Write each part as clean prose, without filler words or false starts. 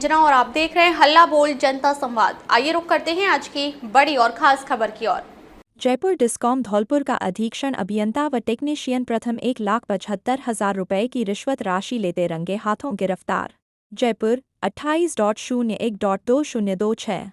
अंजना और आप देख रहे हैं हल्ला बोल जनता संवाद। आइए रुक करते हैं आज की बड़ी और खास खबर की ओर। जयपुर डिस्कॉम धौलपुर का अधीक्षण अभियंता व टेक्नीशियन प्रथम 1,75,000 रुपये की रिश्वत राशि लेते रंगे हाथों गिरफ्तार। जयपुर 28.01.2026।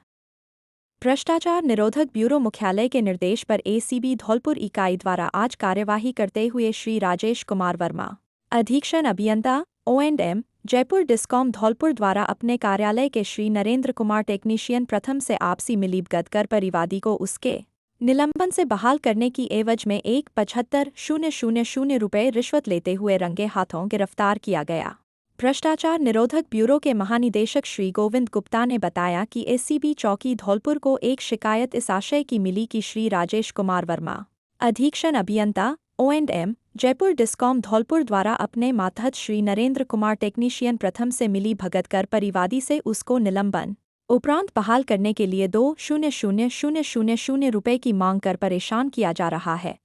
भ्रष्टाचार निरोधक ब्यूरो मुख्यालय के निर्देश पर एसीबी धौलपुर इकाई द्वारा आज कार्यवाही करते हुए श्री राजेश कुमार वर्मा, अधीक्षण अभियंता O&M जयपुर डिस्कॉम धौलपुर द्वारा अपने कार्यालय के श्री नरेंद्र कुमार टेक्नीशियन प्रथम से आपसी मिलीभगत कर परिवादी को उसके निलंबन से बहाल करने की एवज में 1,75,000 रुपये रिश्वत लेते हुए रंगे हाथों गिरफ्तार किया गया। भ्रष्टाचार निरोधक ब्यूरो के महानिदेशक श्री गोविंद गुप्ता ने बताया कि एसीबी चौकी धौलपुर को एक शिकायत इस आशय की मिली कि श्री राजेश कुमार वर्मा, अधीक्षण अभियंता O&M जयपुर डिस्कॉम धौलपुर द्वारा अपने मातहत श्री नरेंद्र कुमार टेक्नीशियन प्रथम से मिली भगत कर परिवादी से उसको निलंबन उपरांत बहाल करने के लिए 2,000,000 रुपये की मांग कर परेशान किया जा रहा है,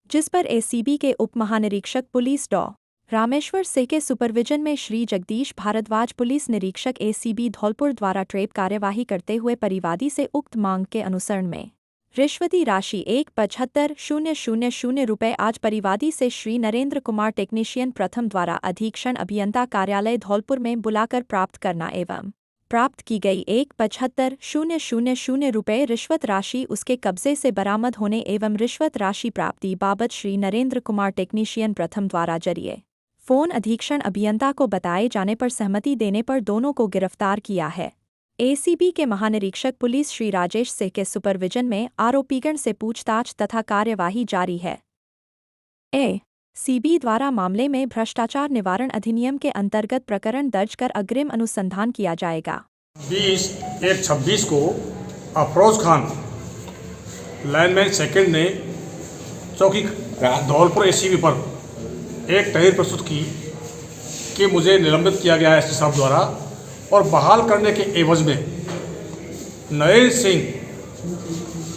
जिस पर एसीबी के उप महानिरीक्षक पुलिस डॉ. रामेश्वर से के सुपरविजन में श्री जगदीश भारद्वाज पुलिस निरीक्षक एसीबी धौलपुर द्वारा ट्रेप कार्यवाही करते हुए परिवादी से उक्त मांग के अनुसरण में रिश्वती राशि 1,75,000 रुपये आज परिवादी से श्री नरेंद्र कुमार टेक्नीशियन प्रथम द्वारा अधीक्षण अभियंता कार्यालय धौलपुर में बुलाकर प्राप्त करना एवं प्राप्त की गई 1,75,000 रुपये रिश्वत राशि उसके कब्जे से बरामद होने एवं रिश्वत राशि प्राप्ति बाबत श्री नरेंद्र कुमार टेक्नीशियन प्रथम द्वारा जरिए फोन अधीक्षण अभियंता को बताए जाने पर सहमति देने पर दोनों को गिरफ्तार किया है। एसीबी के महानिरीक्षक पुलिस श्री राजेश से के सुपरविजन में आरोपीगण से पूछताछ तथा कार्यवाही जारी है। एसीबी द्वारा मामले में भ्रष्टाचार निवारण अधिनियम के अंतर्गत प्रकरण दर्ज कर अग्रिम अनुसंधान किया जाएगा। 20/1/26 को अफरोज खान लाइनमैन सेकंड ने चौकी धौलपुर एसीबी पर एक तहरीर प्रस्तुत की कि मुझे निलंबित किया गया है एसपी साहब द्वारा और बहाल करने के एवज में नरेंद्र सिंह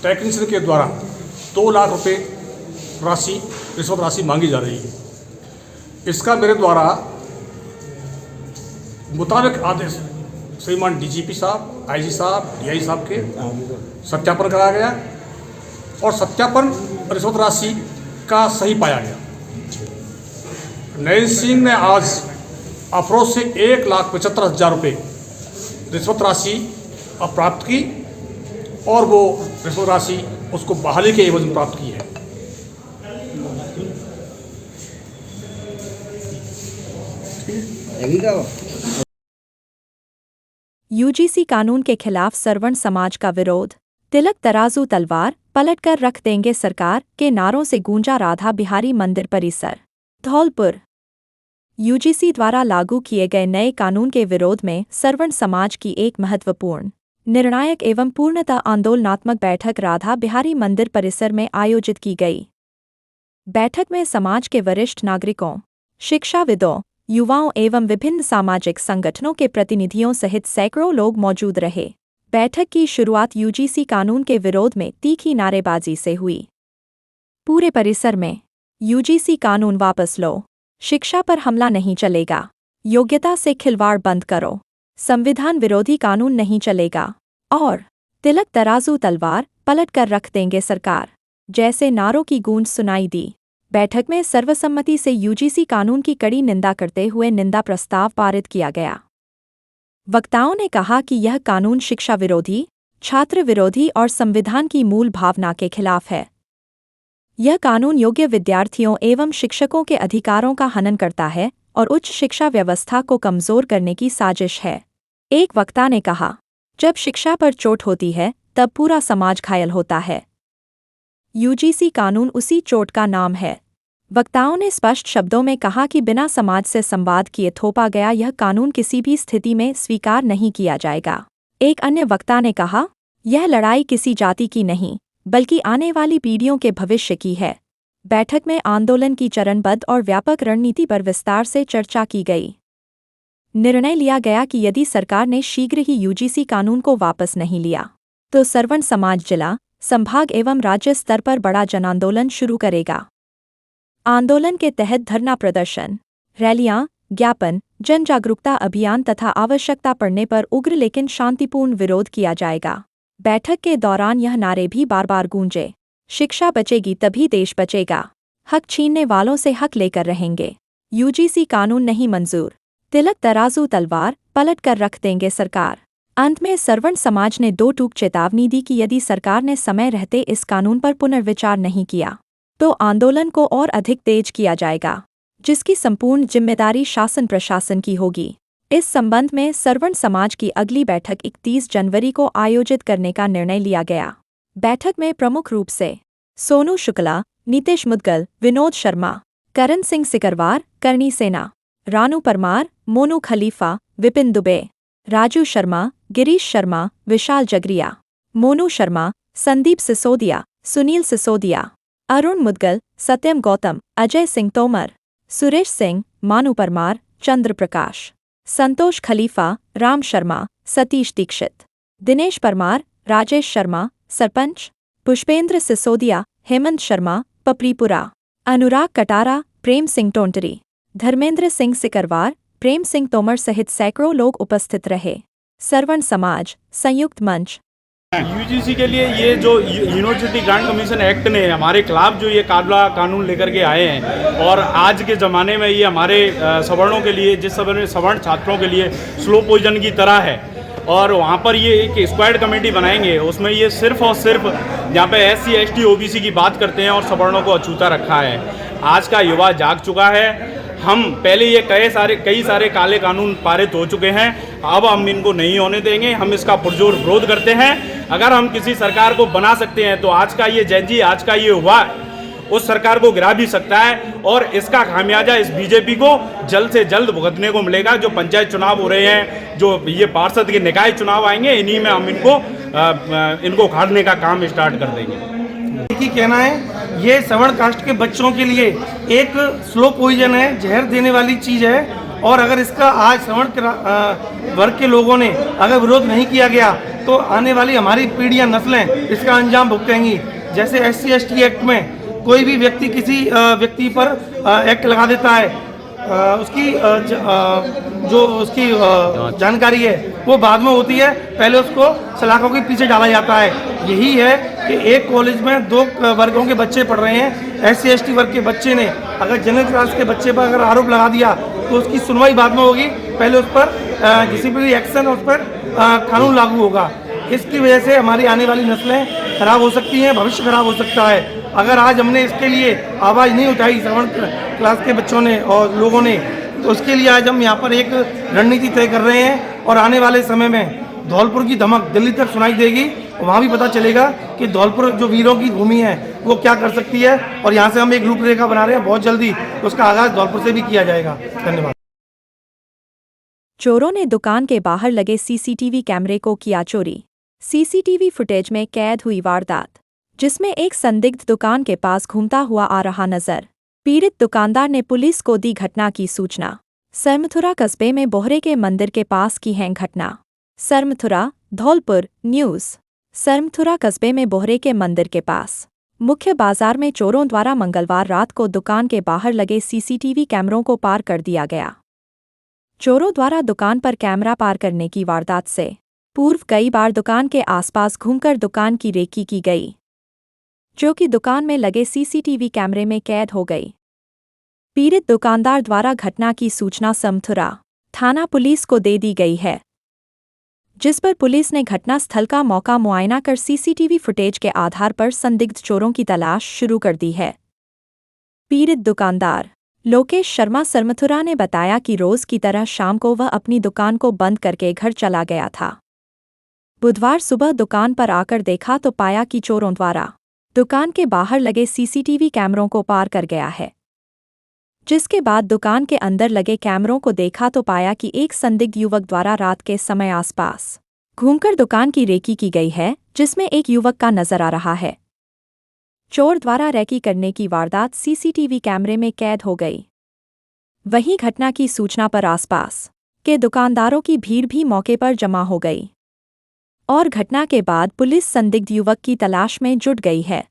टेक्नीशियन के द्वारा 2 लाख रुपए रिश्वत राशि मांगी जा रही है। इसका मेरे द्वारा मुताबिक आदेश श्रीमान डीजीपी साहब, आईजी साहब, डीआई साहब के सत्यापन कराया गया और सत्यापन रिश्वत राशि का सही पाया गया। नरेंद्र सिंह ने आज अफरोज से 1,75,000 रुपये रिश्वत राशि प्राप्त की और वो रिश्वत राशि उसको बहाली के एवज में प्राप्त की है। यूजीसी कानून के खिलाफ सरवण समाज का विरोध। तिलक तराजू तलवार पलटकर रख देंगे सरकार के नारों से गूंजा राधा बिहारी मंदिर परिसर। धौलपुर यूजीसी द्वारा लागू किए गए नए कानून के विरोध में सरवण समाज की एक महत्वपूर्ण, निर्णायक एवं पूर्णतः आंदोलनात्मक बैठक राधा बिहारी मंदिर परिसर में आयोजित की गई। बैठक में समाज के वरिष्ठ नागरिकों, शिक्षाविदों, युवाओं एवं विभिन्न सामाजिक संगठनों के प्रतिनिधियों सहित सैकड़ों लोग मौजूद रहे। बैठक की शुरुआत यूजीसी कानून के विरोध में तीखी नारेबाजी से हुई। पूरे परिसर में यूजीसी कानून वापस लो, शिक्षा पर हमला नहीं चलेगा, योग्यता से खिलवाड़ बंद करो, संविधान विरोधी कानून नहीं चलेगा और तिलक तराजू तलवार पलट कर रख देंगे सरकार जैसे नारों की गूंज सुनाई दी। बैठक में सर्वसम्मति से यूजीसी कानून की कड़ी निंदा करते हुए निंदा प्रस्ताव पारित किया गया। वक्ताओं ने कहा कि यह कानून शिक्षा विरोधी, छात्र विरोधी और संविधान की मूल भावना के खिलाफ है। यह कानून योग्य विद्यार्थियों एवं शिक्षकों के अधिकारों का हनन करता है और उच्च शिक्षा व्यवस्था को कमजोर करने की साजिश है। एक वक्ता ने कहा, जब शिक्षा पर चोट होती है तब पूरा समाज घायल होता है। यूजीसी कानून उसी चोट का नाम है। वक्ताओं ने स्पष्ट शब्दों में कहा कि बिना समाज से संवाद किए थोपा गया यह कानून किसी भी स्थिति में स्वीकार नहीं किया जाएगा। एक अन्य वक्ता ने कहा, यह लड़ाई किसी जाति की नहीं बल्कि आने वाली पीढ़ियों के भविष्य की है। बैठक में आंदोलन की चरणबद्ध और व्यापक रणनीति पर विस्तार से चर्चा की गई। निर्णय लिया गया कि यदि सरकार ने शीघ्र ही यूजीसी कानून को वापस नहीं लिया तो सरवण समाज जिला, संभाग एवं राज्य स्तर पर बड़ा जनांदोलन शुरू करेगा। आंदोलन के तहत धरना प्रदर्शन, रैलियां, ज्ञापन, जन जागरूकता अभियान तथा आवश्यकता पड़ने पर उग्र लेकिन शांतिपूर्ण विरोध किया जाएगा। बैठक के दौरान यह नारे भी बार बार गूंजे। शिक्षा बचेगी तभी देश बचेगा। हक छीनने वालों से हक लेकर रहेंगे। यूजीसी कानून नहीं मंजूर। तिलक तराजू तलवार पलट कर रख देंगे सरकार। अंत में सवर्ण समाज ने दो टूक चेतावनी दी कि यदि सरकार ने समय रहते इस कानून पर पुनर्विचार नहीं किया तो आंदोलन को और अधिक तेज किया जाएगा, जिसकी संपूर्ण जिम्मेदारी शासन प्रशासन की होगी। इस संबंध में सवर्ण समाज की अगली बैठक 31 जनवरी को आयोजित करने का निर्णय लिया गया। बैठक में प्रमुख रूप से सोनू शुक्ला, नीतीश मुदगल, विनोद शर्मा, करण सिंह सिकरवार, करणी सेना, रानू परमार, मोनू खलीफा, विपिन दुबे, राजू शर्मा, गिरीश शर्मा, विशाल जगरिया, मोनू शर्मा, संदीप सिसोदिया, सुनील सिसोदिया, अरुण मुदगल, सत्यम गौतम, अजय सिंह तोमर, सुरेश सिंह, मानू परमार, चंद्र प्रकाश, संतोष खलीफा, राम शर्मा, सतीश दीक्षित, दिनेश परमार, राजेश शर्मा, सरपंच, पुष्पेंद्र सिसोदिया, हेमंत शर्मा, पपरीपुरा, अनुराग कटारा, प्रेम सिंह टोंटरी, धर्मेंद्र सिंह सिकरवार, प्रेम सिंह तोमर सहित सैकड़ों लोग उपस्थित रहे। सवर्ण समाज संयुक्त मंच। यूजीसी के लिए ये जो यूनिवर्सिटी ग्रांट कमीशन एक्ट ने हमारे खिलाफ जो ये कानून कानून लेकर के आए हैं, और आज के ज़माने में ये हमारे सवर्णों के लिए, जिस सवर्ण छात्रों के लिए स्लो पॉइजन की तरह है, और वहाँ पर ये एक स्क्वाड कमेटी बनाएंगे, उसमें ये सिर्फ और सिर्फ जहाँ पे SC ST OBC की बात करते हैं और सवर्णों को अछूता रखा है। आज का युवा जाग चुका है। हम पहले ये कई सारे काले कानून पारित हो चुके हैं, अब हम इनको नहीं होने देंगे। हम इसका पुरजोर विरोध करते हैं। अगर हम किसी सरकार को बना सकते हैं तो आज का ये जैन जी, आज का ये युवा उस सरकार को गिरा भी सकता है, और इसका खामियाजा इस बीजेपी को जल्द से जल्द भुगतने को मिलेगा। जो पंचायत चुनाव हो रहे हैं, जो ये पार्षद के निकाय चुनाव आएंगे, इन्हीं में हम इनको उखाड़ने का काम स्टार्ट कर देंगे। एक ही कहना है, ये सवर्ण कास्ट के बच्चों के लिए एक स्लो पॉइजन है, जहर देने वाली चीज़ है। और अगर इसका आज सवर्ण वर्ग के लोगों ने अगर विरोध नहीं किया गया तो आने वाली हमारी पीढ़ियां, नस्लें इसका अंजाम भुगतेंगी। जैसे SC ST एक्ट में कोई भी व्यक्ति किसी व्यक्ति पर एक्ट लगा देता है, उसकी जो उसकी जानकारी है वो बाद में होती है, पहले उसको सलाखों के पीछे डाला जाता है। यही है कि एक कॉलेज में दो वर्गों के बच्चे पढ़ रहे हैं। SC ST वर्ग के बच्चे ने अगर जनरल क्लास के बच्चे पर अगर आरोप लगा दिया तो उसकी सुनवाई बाद में होगी, पहले उस पर डिसिप्लिनरी एक्शन, उस पर कानून लागू होगा। इसकी वजह से हमारी आने वाली नस्लें खराब हो सकती हैं, भविष्य खराब हो सकता है। अगर आज हमने इसके लिए आवाज़ नहीं उठाई सवर्ण क्लास के बच्चों ने और लोगों ने, तो उसके लिए आज हम यहाँ पर एक रणनीति तय कर रहे हैं। और आने वाले समय में धौलपुर की धमक दिल्ली तक सुनाई देगी, वहाँ भी पता चलेगा कि धौलपुर जो वीरों की भूमि है वो क्या कर सकती है। और यहाँ से हम एक रूपरेखा बना रहे हैं, बहुत जल्दी उसका आगाज़ धौलपुर से भी किया जाएगा। धन्यवाद। चोरों ने दुकान के बाहर लगे CCTV कैमरे को किया चोरी। CCTV फुटेज में कैद हुई वारदात, जिसमें एक संदिग्ध दुकान के पास घूमता हुआ आ रहा नजर। पीड़ित दुकानदार ने पुलिस को दी घटना की सूचना। सरमथुरा कस्बे में बोहरे के मंदिर के पास की है घटना। सरमथुरा, धौलपुर न्यूज़। सरमथुरा कस्बे में बोहरे के मंदिर के पास मुख्य बाजार में चोरों द्वारा मंगलवार रात को दुकान के बाहर लगे CCTV कैमरों को पार कर दिया गया। चोरों द्वारा दुकान पर कैमरा पार करने की वारदात से पूर्व कई बार दुकान के आसपास घूमकर दुकान की रेकी की गई, जो कि दुकान में लगे CCTV कैमरे में कैद हो गई। पीड़ित दुकानदार द्वारा घटना की सूचना समथुरा थाना पुलिस को दे दी गई है, जिस पर पुलिस ने घटनास्थल का मौका मुआयना कर CCTV फुटेज के आधार पर संदिग्ध चोरों की तलाश शुरू कर दी है। पीड़ित दुकानदार लोकेश शर्मा सरमथुरा ने बताया कि रोज की तरह शाम को वह अपनी दुकान को बंद करके घर चला गया था। बुधवार सुबह दुकान पर आकर देखा तो पाया कि चोरों द्वारा दुकान के बाहर लगे CCTV कैमरों को पार कर गया है। जिसके बाद दुकान के अंदर लगे कैमरों को देखा तो पाया कि एक संदिग्ध युवक द्वारा रात के समय आसपास घूमकर दुकान की रेकी की गई है, जिसमें एक युवक का नजर आ रहा है। चोर द्वारा रेकी करने की वारदात CCTV कैमरे में कैद हो गई। वहीं घटना की सूचना पर आसपास के दुकानदारों की भीड़ भी मौके पर जमा हो गई और घटना के बाद पुलिस संदिग्ध युवक की तलाश में जुट गई है।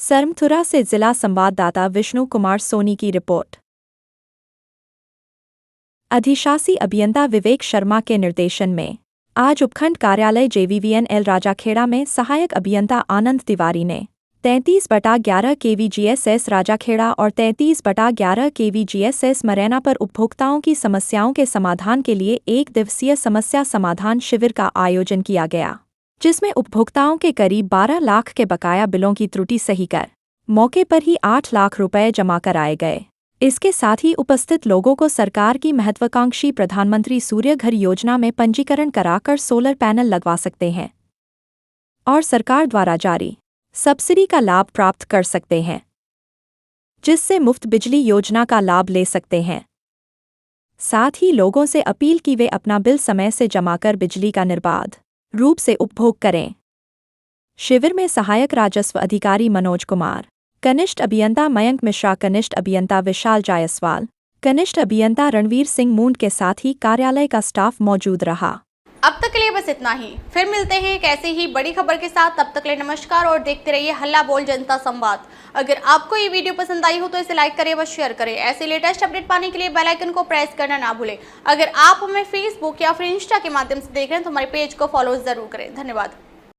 सरमथुरा से जिला संवाददाता विष्णु कुमार सोनी की रिपोर्ट। अधिशासी अभियंता विवेक शर्मा के निर्देशन में आज उपखंड कार्यालय JVVNL राजाखेड़ा में सहायक अभियंता आनंद तिवारी ने 33/11 kVGSS राजाखेड़ा और 33/11 kVGSS मरैना पर उपभोक्ताओं की समस्याओं के समाधान के लिए एक दिवसीय समस्या समाधान शिविर का आयोजन किया गया, जिसमें उपभोक्ताओं के करीब 12 लाख के बकाया बिलों की त्रुटि सही कर मौके पर ही 8 लाख रुपए जमा कराए गए। इसके साथ ही उपस्थित लोगों को सरकार की महत्वाकांक्षी प्रधानमंत्री सूर्य घर योजना में पंजीकरण कराकर सोलर पैनल लगवा सकते हैं और सरकार द्वारा जारी सब्सिडी का लाभ प्राप्त कर सकते हैं, जिससे मुफ्त बिजली योजना का लाभ ले सकते हैं। साथ ही लोगों से अपील की वे अपना बिल समय से जमा कर बिजली का निर्बाध रूप से उपभोग करें। शिविर में सहायक राजस्व अधिकारी मनोज कुमार, कनिष्ठ अभियंता मयंक मिश्रा, कनिष्ठ अभियंता विशाल जायसवाल, कनिष्ठ अभियंता रणवीर सिंह मूंड के साथ ही कार्यालय का स्टाफ मौजूद रहा। अब तक के लिए बस इतना ही, फिर मिलते हैं एक ऐसी ही बड़ी खबर के साथ। तब तक के लिए नमस्कार और देखते रहिए हल्ला बोल जनता संवाद। अगर आपको ये वीडियो पसंद आई हो तो इसे लाइक करें व शेयर करें। ऐसे लेटेस्ट अपडेट पाने के लिए बेल आइकन को प्रेस करना ना भूलें। अगर आप हमें फेसबुक या फिर इंस्टा के माध्यम से देख रहे हैं तो हमारे पेज को फॉलो जरूर करें। धन्यवाद।